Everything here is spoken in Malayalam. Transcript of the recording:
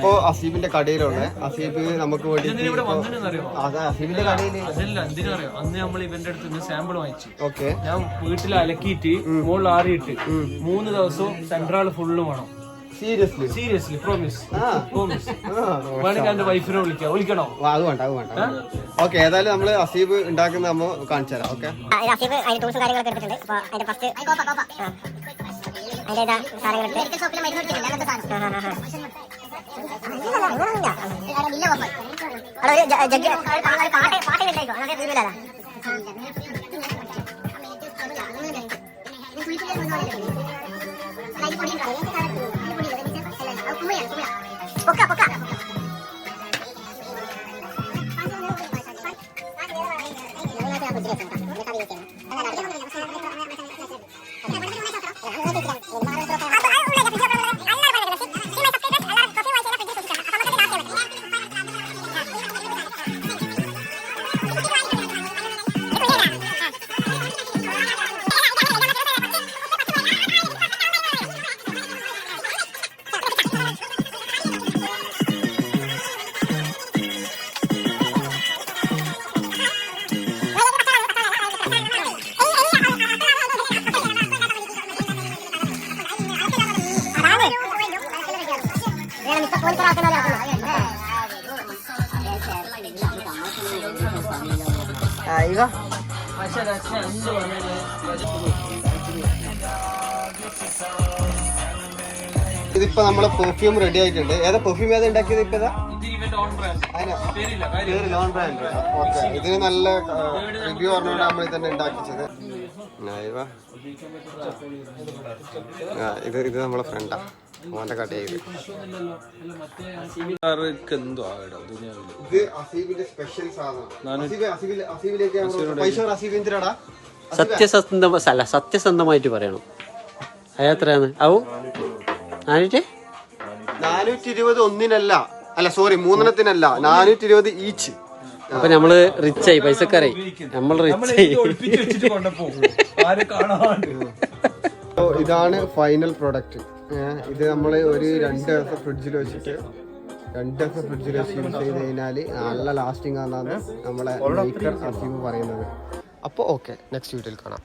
നമ്മളിപ്പോ അസീബിന്റെ കടയിലുള്ള അസീബ് നമുക്ക് വേണ്ടി അസീബിന്റെ കടയിൽ അന്ന് നമ്മൾ ഇവന്റെ അടുത്ത് സാമ്പിൾ വാങ്ങിച്ചു. ഓക്കെ, ഞാൻ വീട്ടിൽ അലക്കിയിട്ട് മുകളിൽ ആറിയിട്ട് 3 ദിവസവും സെൻട്രാൾ ഫുള്ള് വേണം. Seriously promise. വേണമെങ്കിൽ എന്റെ വൈഫിനെ വിളിക്കണോ? അത് വേണ്ട. ഓക്കെ, ഏതായാലും നമ്മള് അസീബ് ഉണ്ടാക്കുന്ന നമ്മ കാണിച്ചു തരാം. ഓക്കെ, അസീബ് അതിന്റെ ടൂൾസും കാര്യങ്ങളൊക്കെ എടുത്തിട്ടുണ്ട്. അപ്പൊ അതിന്റെ ഫസ്റ്റ് അതിന്റെ ഇതിപ്പോ നമ്മളെ പെർഫ്യൂം റെഡി ആയിട്ടുണ്ട്. ഏതാ പെർഫ്യൂം ഏതാ ഉണ്ടാക്കിയത്? ഇപ്പൊ ഓക്കെ, ഇതിന് നല്ല റിവ്യൂ പറഞ്ഞുകൊണ്ട് നമ്മൾ ഇതന്നെ ഉണ്ടാക്കിച്ചത്. ഇത് നമ്മളെ ഫ്രണ്ടാ, മോന്റെ കടയിൽ. ഇത് അസീബിന്റെ സ്പെഷ്യൽ സാധനം. സത്യസന്ധമായിട്ട് പറയണം, എത്രയാണ് ആവും? 420 ഒന്നിനല്ല, അല്ല സോറി 3 420 ഈച്ച്. അപ്പൊ നമ്മള് റിച്ചായി, പൈസക്കാരായി, നമ്മൾ റിച്ചായി. ഇതാണ് ഫൈനൽ പ്രൊഡക്റ്റ്. ഇത് നമ്മള് ഒരു 2 ദിവസം ഫ്രിഡ്ജിൽ വെച്ചിട്ട് യൂസ് ചെയ്ത് കഴിഞ്ഞാല് നല്ല ലാസ്റ്റിംഗ് ആണെന്നാണ് നമ്മളെ മേക്കർ അസീബ് പറയുന്നത്. അപ്പോൾ ഓക്കെ, നെക്സ്റ്റ് വീഡിയോയിൽ കാണാം.